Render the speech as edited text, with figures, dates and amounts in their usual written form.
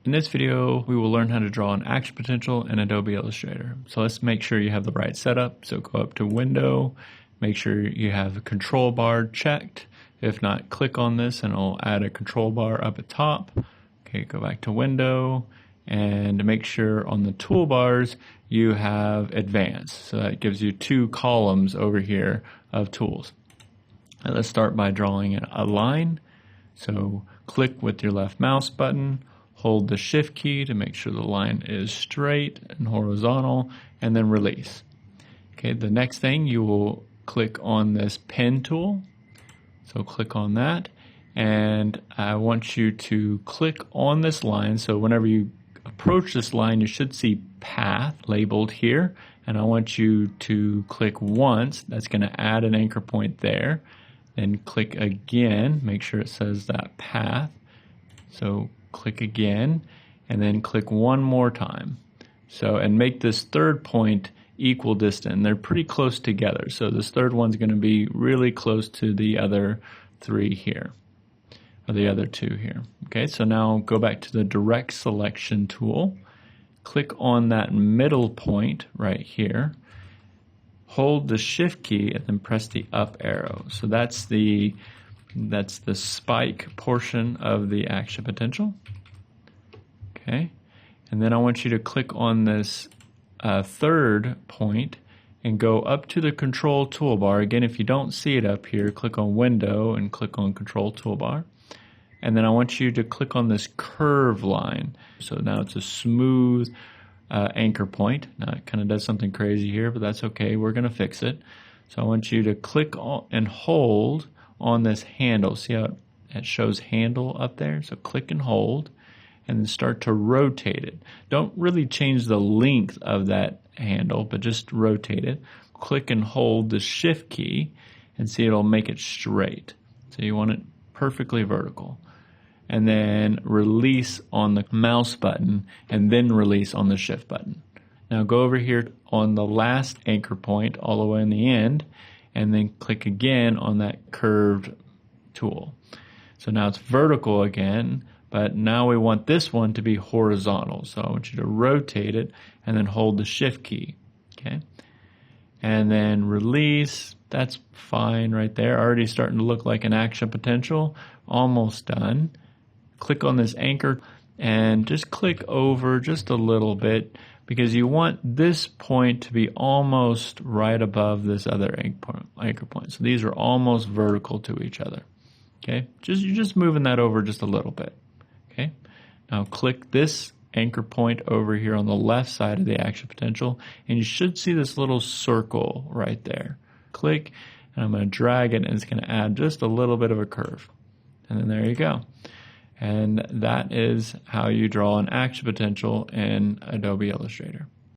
In this video, we will learn how to draw an action potential in Adobe Illustrator. So let's make sure you have the right setup. So go up to Window, make sure you have the control bar checked. If not, click on this and it'll add a control bar up at top. Okay, go back to Window and make sure on the toolbars you have Advanced. So that gives you two columns over here of tools. And let's start by drawing a line. So click with your left mouse button, hold the Shift key to make sure the line is straight and horizontal, and then release. Okay, the next thing you will click on this pen tool. So click on that, and I want you to click on this line. So whenever you approach this line, you should see path labeled here, and I want you to click once. That's going to add an anchor point there. Then click again, make sure it says that path. So click again, and then click one more time. So, and make this third point equal distant. They're pretty close together. So this third one's going to be really close to the other three here, or the other two here. Okay, so now go back to the direct selection tool. Click on that middle point right here. Hold the Shift key and then press the up arrow. So that's the spike portion of the action potential. Okay, and then I want you to click on this third point and go up to the control toolbar. Again, if you don't see it up here, click on Window and click on Control Toolbar. And then I want you to click on this curve line. So now it's a smooth anchor point. Now it kind of does something crazy here, but that's okay. We're going to fix it. So I want you to click on and hold on this handle. See how it shows handle up there? So click and hold, and then start to rotate it. Don't really change the length of that handle, but just rotate it. Click and hold the Shift key, and see it'll make it straight. So you want it perfectly vertical. And then release on the mouse button, and then release on the Shift button. Now go over here on the last anchor point all the way in the end, and then click again on that curved tool. So now it's vertical again, but now we want this one to be horizontal. So I want you to rotate it and then hold the Shift key. Okay, and then release. That's fine right there. Already starting to look like an action potential. Almost done. Click on this anchor and just click over just a little bit, because you want this point to be almost right above this other anchor point. So these are almost vertical to each other. Okay, you're just moving that over just a little bit. Okay, now click this anchor point over here on the left side of the action potential, and you should see this little circle right there. Click, and I'm going to drag it, and it's going to add just a little bit of a curve. And then there you go. And that is how you draw an action potential in Adobe Illustrator.